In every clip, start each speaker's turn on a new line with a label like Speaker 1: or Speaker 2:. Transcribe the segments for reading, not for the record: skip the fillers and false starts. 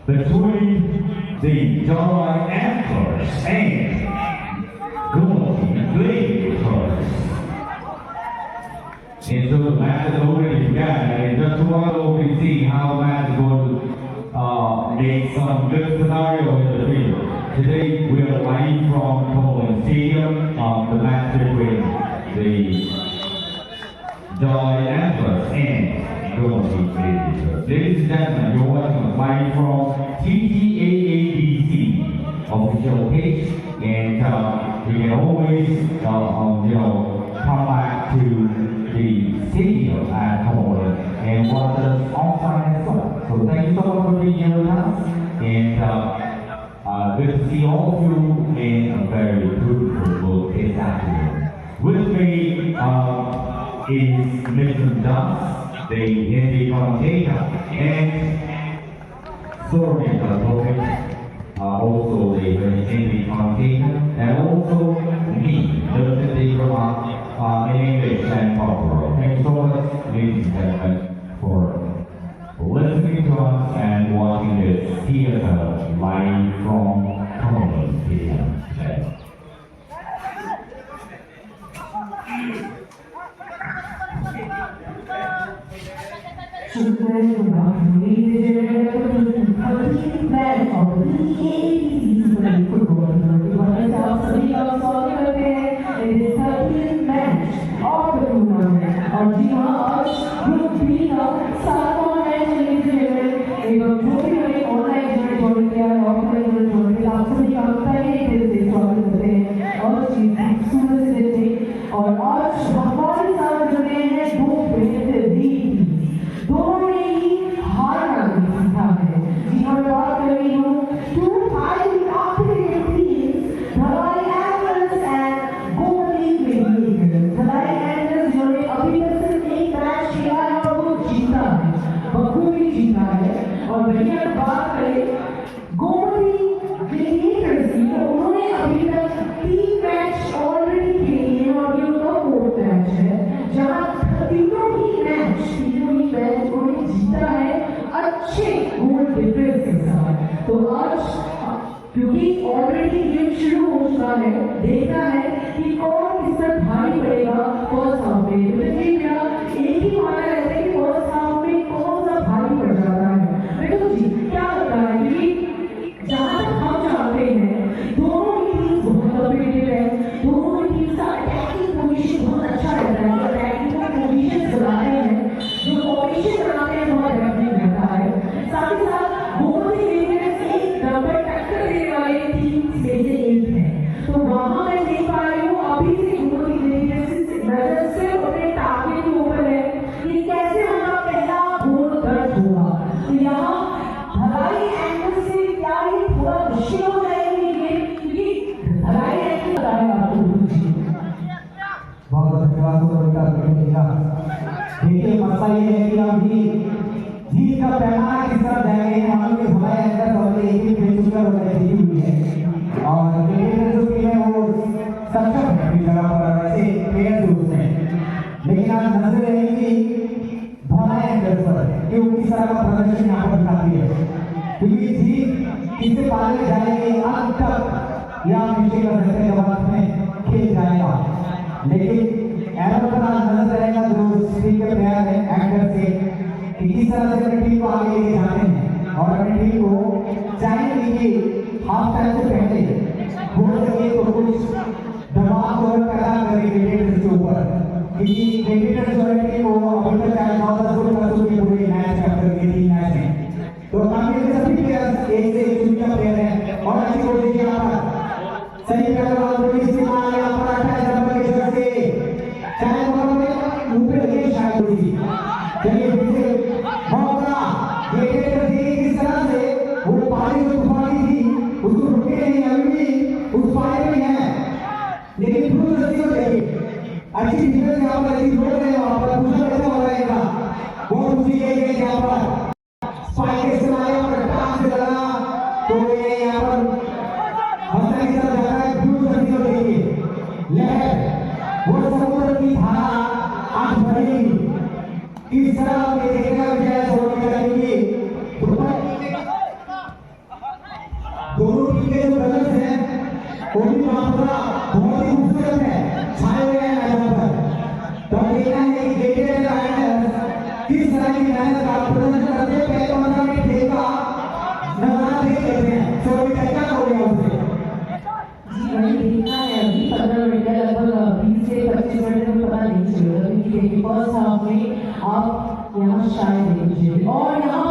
Speaker 1: between the Joy Antlers and Goldie Blazers. And so the match is already begun, and just tomorrow we see how the match is going to make some good scenario in the field. Today we are live from Poland Stadium on the match between the Joy Antlers and Goldie Blazers. Ladies and gentlemen, you're watching live from TTAABC official page, and you can always come back to the stadium at Poland and watch us offline as well. So thank you so much for being here with us, and good to see all of you in a very beautiful this afternoon. With me is Mr. Das, the Hindi commentator, and Sorin Kalpovic, also the Hindi commentator, and also me, the from English and popular. Thank you so much, ladies and gentlemen, for listening to us and watching this theater live from Poland Stadium today.
Speaker 2: क्योंकि already game शुरू हो चुका है, देखना है कि कौन किस पर भारी पड़ेगा फर्स्ट हाफ में। तो देखिए मेरा एक ही मानना रहता है कि फर्स्ट हाफ में कौन सा भारी पड़ जाता है। देखो जी क्या होता है, क्योंकि जहाँ तक हम जानते हैं दोनों ही टीम बहुत कॉम्पिटिटिव है, दोनों ही टीम का अटैकिंग पोजीशन बहुत अच्छा रहता है। अटैकिंग पोजीशन बनाते हैं, जो फॉर्मेशन बनाते हैं बहुत बेहतरीन रहता है। साथ ही साथ बहुत ही नंबर टक्कर देने वाले टीम में से एक है। तो वहां मैं देख पा रही हूँ अभी से नजर से अपने टारगेट के ऊपर है कि कैसे हमारा पहला गोल दर्ज होगा। तो यहाँ धलाई एंगल से क्या ही थोड़ा मुश्किल हो जाएगी ये, क्योंकि धलाई एंगल बताएगा आपको।
Speaker 3: बहुत धन्यवाद। देखिए मसला ये है कि अभी जीत का पैमाना किस तरह जाएंगे, हम लोग हमारे अंदर और एक ही प्रिंसिपल होने की हुई है, और क्रिकेटर जो टीम है वो सक्षम है अपनी जगह पर ऐसे प्लेयर रूप में, लेकिन आज नजर रहेगी भावनाएं अंदर पर कि वो किस तरह का प्रदर्शन यहाँ पर दिखाती है, क्योंकि जीत किससे पाले जाएगी अंत तक या निश्चित कर सकते हैं जब में खेल जाएगा। लेकिन एरर पर आज नजर रहेगा जो स्क्रीन के प्लेयर है एंकर से कि किस तरह से अपनी टीम को आगे लेके जाते हैं, और अपनी टीम को चाहेंगे कि हाफ टाइम से पहले हो सके तो कुछ दबाव जो है पैदा करें क्रिकेटर्स के ऊपर, क्योंकि क्रिकेटर जो है टीम को अभी तक 9-10 गोल कर चुके पूरे मैच का करके 3 मैच में, तो काफी सभी प्लेयर्स एक से एक चुनिंदा प्लेयर हैं और अच्छी गोल देखिए यहाँ पर सही प्लेयर वालों की इस्तेमाल यहाँ पर 28 नंबर के जगह से चाहे वो ऊपर लगे शायद होगी। चलिए फिर किस तरह से वो पानी जो तूफानी थी उसको रुके नहीं, अभी भी उस पानी में है, लेकिन दूर रस्सी को देखिए अच्छी डिफेंस यहाँ पर ऐसी रोक रहे हैं, वहाँ पर दूसरा कैसा हो रहेगा बहुत ऊंची गई यहाँ पर स्पाइक के इस्तेमाल यहाँ पर टांग से लगा, तो ये यहाँ पर हंसने की तरफ जाता है। दूर रस्सी को देखिए लहर वो समुद्र की धारा आज भरेगी, किस तरह देखने का विजय सोनी करेगी। के जो कलर्स हैं वो भी मात्रा बहुत ही खूबसूरत है, छाए हुए हैं मैदान पर। तो देखना है कि गेटेड राइडर्स किस तरह की मेहनत का प्रदर्शन करते हैं। पहले 15 मिनट खेल का नजारा देख लेते हैं। सो अभी क्या हो गया उसे
Speaker 2: जी मैंने देखा है अभी 15 मिनट है, लगभग 20 से 25 मिनट में पता नहीं चलेगा क्योंकि फर्स्ट हाफ में आप यहाँ शायद देख लीजिए और यहाँ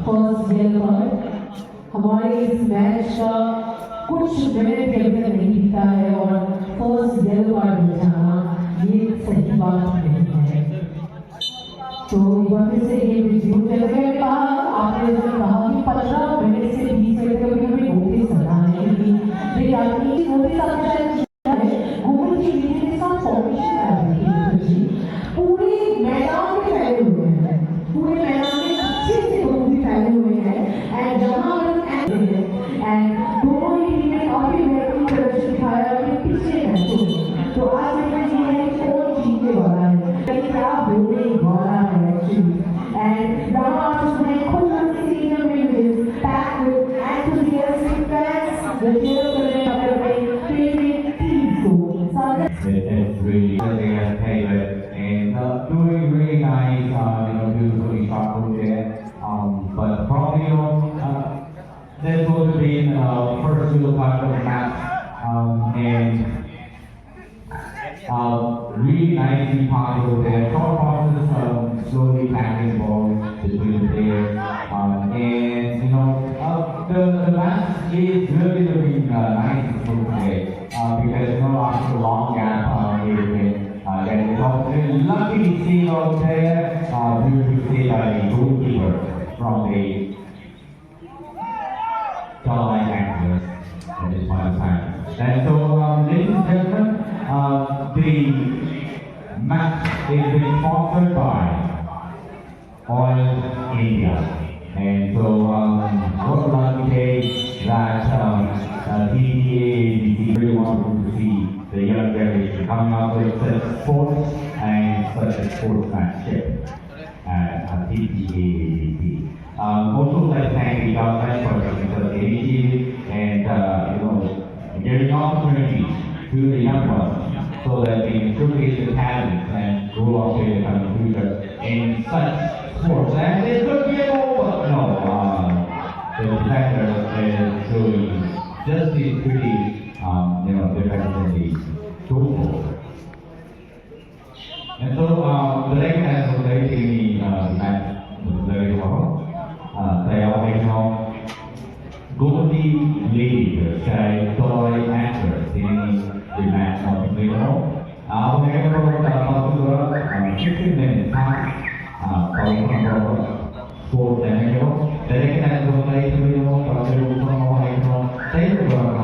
Speaker 2: फर्स्ट येलो कार्ड हमारे इस मैच का कुछ मिनट के अंदर नहीं दिखा है और फर्स्ट येलो कार्ड मिल जाना ये सही बात नहीं है। तो वहाँ से ये रिव्यू चल गया। कहा आपने जो कहा कि 15 मिनट से 20 मिनट के बीच में नोटिस करना है क्योंकि मेरी आपकी नोटिस आपने शायद गूगल की वीडियो के साथ फॉर्मेशन कर रही है पूरे मैदान में फैले हुए हैं, पूरे मैदान में अच्छे से लोग भी फैले हुए हैं एंड जहाँ पर एंड दोनों ही टीमें काफी बेहतरीन प्रदर्शन दिखाया अपने पिछले मैचों में। तो आज मैच ये है कि कौन जीतने वाला है, क्या होने वाला है एक्चुअली। एंड यहाँ आप उसमें खुद senior village pack with enthusiastic fans जो चीयर कर रहे हैं अपने फेवरेट टीम्स को।
Speaker 1: It's really they have favorite and doing really nice, beautifully shot over there. But probably this would have been first little part of the match, and really nicely passed over there. Short passes, slowly passing the ball between the players, and the match is really looking nice and smooth today. Because after a long gap, getting it off. Lucky save out there, beautiful save by the goalkeeper from the Starlight Anglers at this point of time. And so, ladies and gentlemen, the match is being sponsored by Oil India. And so, what would like to say that TTA really wanted to see the young generation coming up with such sports and such a sportsmanship at TTA. Also, like to thank the government for such the initiative and giving opportunities to the young ones so that they can showcase their talents and grow up in the future in such sports. And it could be a goal, but no, the defender is showing just these pretty, defensively total. And so, the next match was very match was very well. They are making Goldie League, Toy Actors, the match of the middle. They have about 15 minutes time, sport and the next match was very well.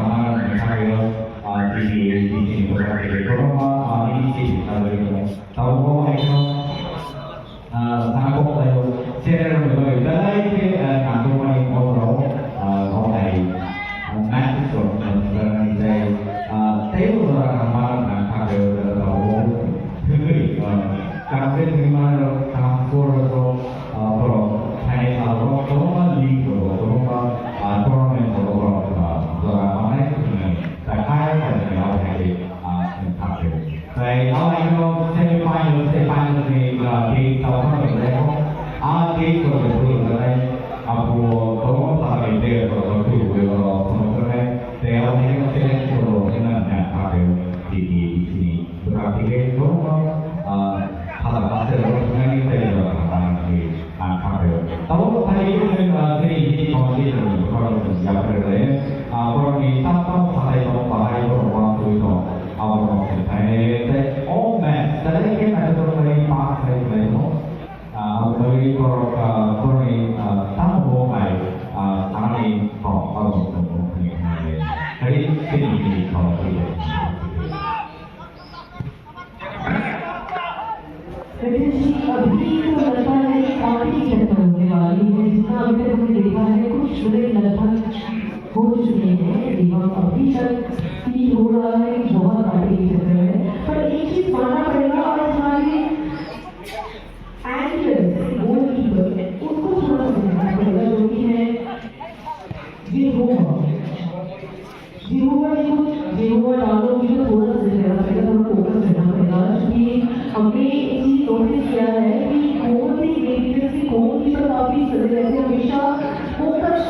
Speaker 1: They were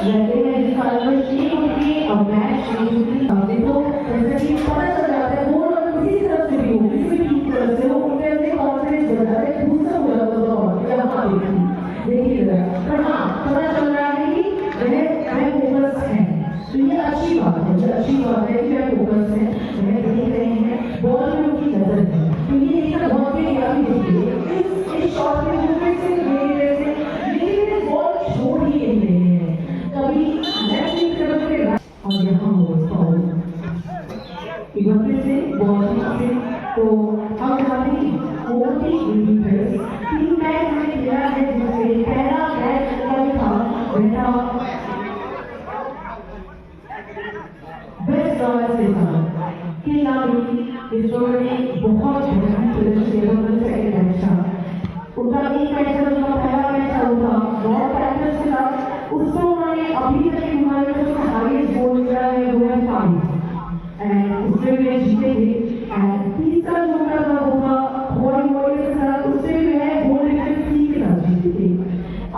Speaker 2: रहते हैं जिसका अंदर नहीं होती और match नहीं होती हमने तो जैसे कि पता चल जाता है वो लोग किसी तरफ से भी हो किसी भी तरफ से हो उनके अंदर कॉन्फिडेंस बढ़ता है दूसरा हो जाता है तो यहाँ देखिए पर हाँ पता चल रहा है कि वह फोकस है तो ये अच्छी बात है ये अच्छी बात है कि वह फोकस है वह देख रहे हैं बॉल में उनकी नजर है तो ये देखना बहुत ही याद देखिए इस शॉट में मूवमेंट से देख रहे थे लेकिन ये बॉल छोड़ ही नहीं रहे हैं कभी लेफ्ट की तरफ से और यहाँ हो फाउल एक बार फिर से बॉल से तो हम चाहते हैं बहुत ही डिफेंस तीन मैच हमें दिया है जिसमें पहला मैच कल था बेटा बेस्ट ड्राइवर से था कि नाम इस दौर में बहुत बेहतरीन प्रदर्शन किया उन्होंने सेकंड मैच था उनका एक मैच था उनका पहला मैच था उनका बहुत प्रैक्टिस था उसको उन्होंने अभी तक हमारे में जो हाईएस्ट गोल किया है वो है 5 एंड उसमें भी जीते थे एंड तीसरा जो उनका था वो था वॉली के साथ उससे भी है गोल डिफेंस के साथ जीते थे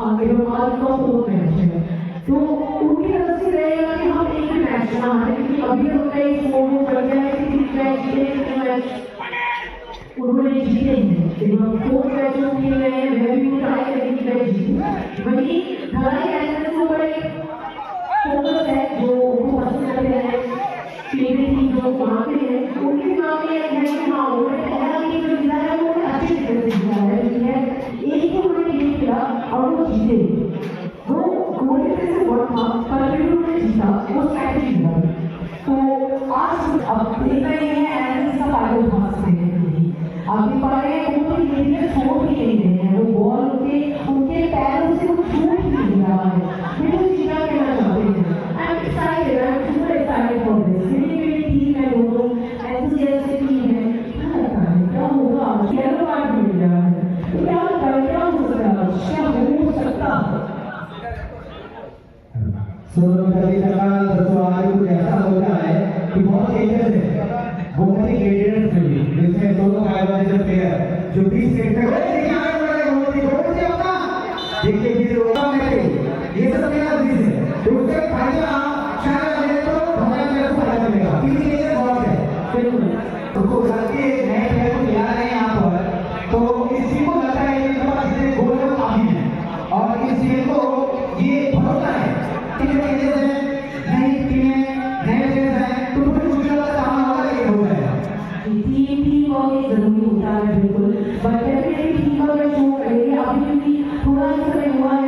Speaker 2: आगे वो आज का फोर्थ मैच है तो उनकी तरफ से रहेगा कि हम एक मैच ना हारे क्योंकि अभी तक एक फोन कर गया है कि मैच एक मैच उन्होंने जीते हैं लेकिन फोर्थ मैच जो खेल रहे हैं वह भी ट्राई करेंगे कि मैच जीते वही हमारे कैंडिडेट को बड़े फोकस है जो उनको पसंद करते हैं फेवरेट टीम जो मानते हैं उनके मामले है कि हाँ उन्होंने पहला गेम जो जीता है वो अच्छे तरह से जीता है एक ही उन्होंने गेम खेला और वो जीते वो गोल से बहुत था पर फिर उन्होंने जीता वो स्ट्रैटेजी था तो आज अब देख रहे हैं एंड इसका फायदा उठा सकते हैं आप भी पा रहे हैं वो तो ये छोड़ ही नहीं रहे हैं वो बॉल उनके पैरों से वो छूट ही नहीं रहा है फिर वो जीता कहना चाहते हैं I am excited I am super excited for this मेरी टीम है दोनों एंथुसियास्टिक टीम है क्या लगता है क्या होगा येलो कार्ड मिल गया है तो क्या लगता है क्या हो सकता है
Speaker 3: सोनम कभी कभार दसवारी कुछ ऐसा होता है कि बहुत तेज है बहुत ही ग्रेडियंट भी जिसमें दोनों आयोजन से प्लेयर जो 20 मिनट तक देखिए आगे बढ़ रहे होते हैं से अपना देखिए फिर होगा मैच ये सब मेरा दिस है तो उससे फायदा शायद मिले तो हमारा मेरे को फायदा मिलेगा किसी लिए बहुत है बिल्कुल उसको करके नए प्लेयर को खिला रहे हैं यहाँ पर तो इस टीम को लगता है कि इनके पास इतने गोल लोग काफी हैं और इस टीम को ये भरोसा है कि जो ये नई टीमें नए प्लेयर हैं तो फिर कुछ लोग सामना होगा ये हो जाएगा
Speaker 2: टीम और जरूरी होता है बिल्कुल बट डेफिनेटली टीम का जो करेंगे अभी क्योंकि थोड़ा सा समय हुआ